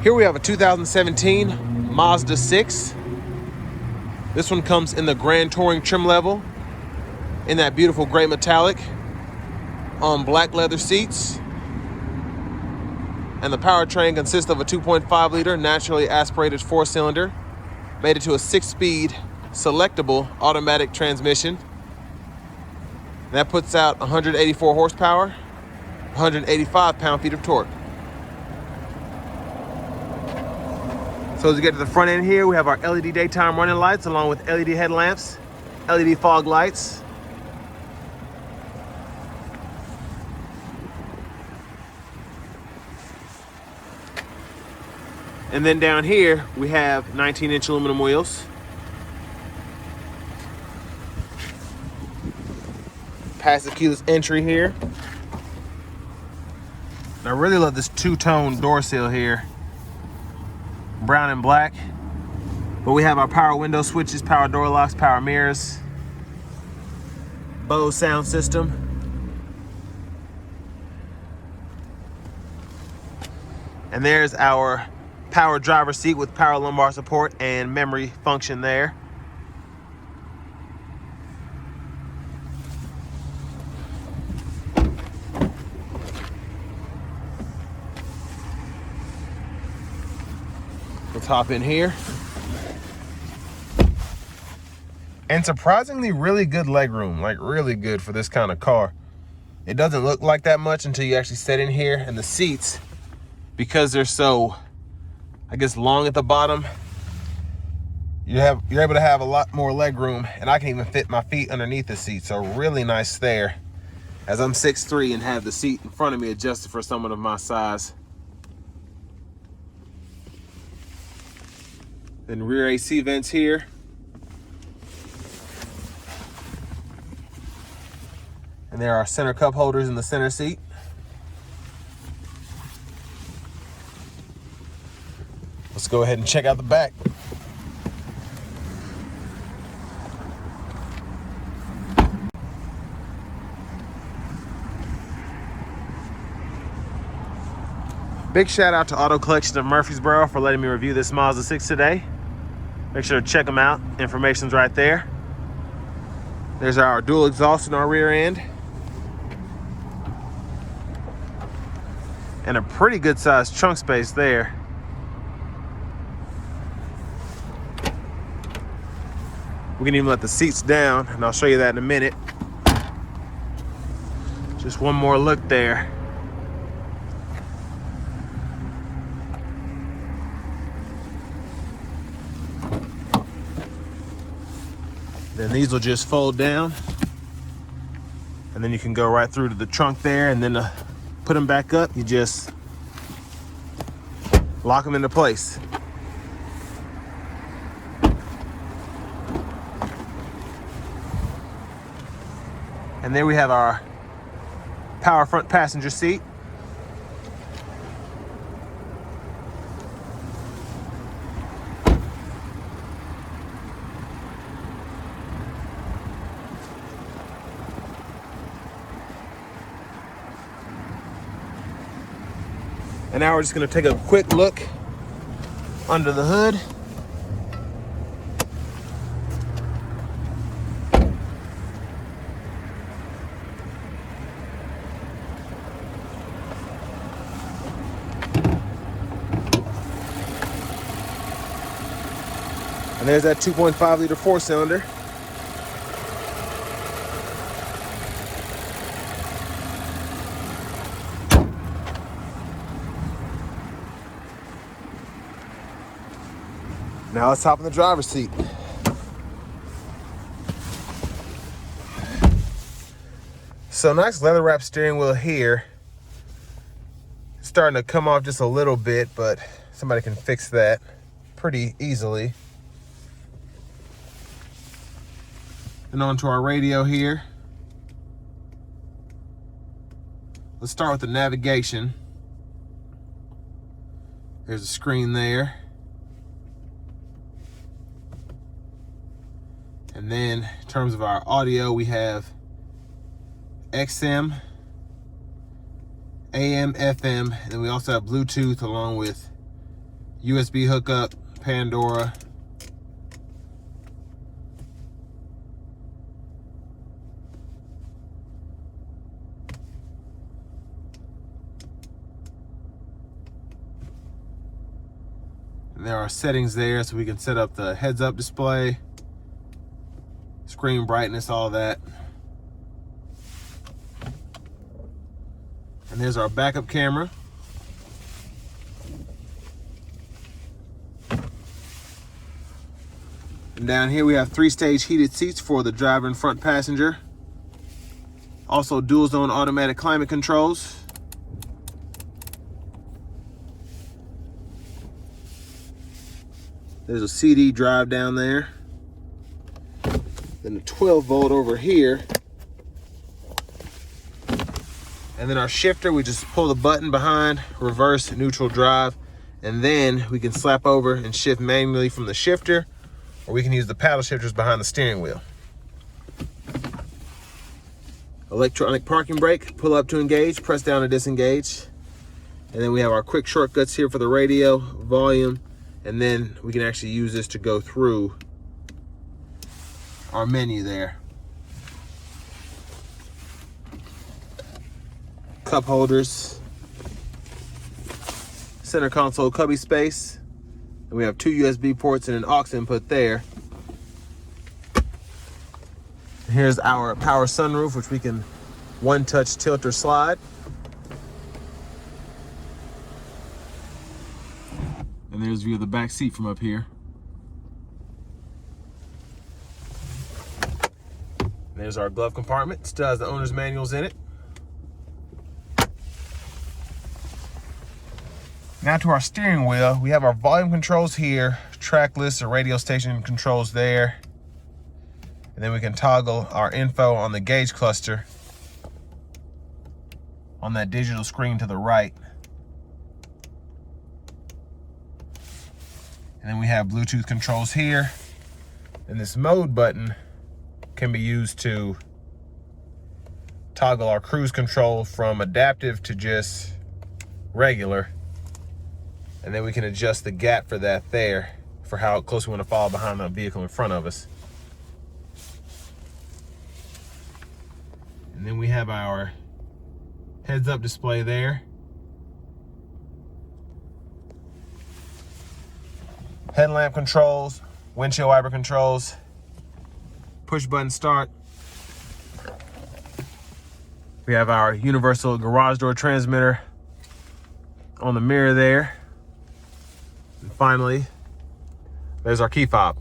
Here we have a 2017 Mazda 6. This one comes in the Grand Touring trim level in that beautiful gray metallic on black leather seats. And the powertrain consists of a 2.5 liter naturally aspirated 4-cylinder mated to a 6-speed selectable automatic transmission. That puts out 184 horsepower, 185 pound-feet of torque. So as we get to the front end here, we have our LED daytime running lights along with LED headlamps, LED fog lights. And then down here, we have 19-inch aluminum wheels. Passive keyless entry here. And I really love this two-tone door sill here. Brown and black. But we have our power window switches, power door locks, power mirrors, Bose sound system. And there's our power driver seat with power lumbar support and memory function there. Let's hop in here. And surprisingly really good legroom, like really good for this kind of car. It doesn't look like that much until you actually sit in here, and the seats, because they're so, I guess, long at the bottom, you're able to have a lot more leg room, and I can even fit my feet underneath the seat. So really nice there, as I'm 6'3" and have the seat in front of me adjusted for someone of my size. Then rear AC vents here. And there are center cup holders in the center seat. Let's go ahead and check out the back. Big shout out to Auto Collection of Murfreesboro for letting me review this Mazda 6 today. Make sure to check them out. Information's right there. There's our dual exhaust in our rear end. And a pretty good sized trunk space there. We can even let the seats down, and I'll show you that in a minute. Just one more look there. Then these will just fold down, and then you can go right through to the trunk there, and then to put them back up, you just lock them into place. And there we have our power front passenger seat. And now we're just going to take a quick look under the hood. And there's that 2.5 liter 4-cylinder. Now let's hop in the driver's seat. So nice leather wrap steering wheel here. It's starting to come off just a little bit, but somebody can fix that pretty easily. And onto our radio here. Let's start with the navigation. There's a screen there. And then in terms of our audio, we have XM, AM, FM, and then we also have Bluetooth along with USB hookup, Pandora. And there are settings there, so we can set up the heads-up display, screen brightness, all that. And there's our backup camera. And down here we have 3-stage heated seats for the driver and front passenger. Also dual zone automatic climate controls. There's a CD drive down there. Then a 12 volt over here. And then our shifter, we just pull the button behind, reverse, neutral, drive, and then we can slap over and shift manually from the shifter, or we can use the paddle shifters behind the steering wheel. Electronic parking brake, pull up to engage, press down to disengage. And then we have our quick shortcuts here for the radio, volume, and then we can actually use this to go through our menu there. Cup holders, center console cubby space, and we have 2 USB ports and an aux input there. Here's our power sunroof, which we can one-touch tilt or slide. And there's a view of the back seat from up here. And there's our glove compartment. Still has the owner's manuals in it. Now to our steering wheel, we have our volume controls here, track list or radio station controls there. And then we can toggle our info on the gauge cluster on that digital screen to the right. And then we have Bluetooth controls here. And this mode button can be used to toggle our cruise control from adaptive to just regular. And then we can adjust the gap for that there, for how close we want to follow behind the vehicle in front of us. And then we have our heads-up display there. Headlamp controls, windshield wiper controls, push button start. We have our universal garage door transmitter on the mirror there. And finally, there's our key fob.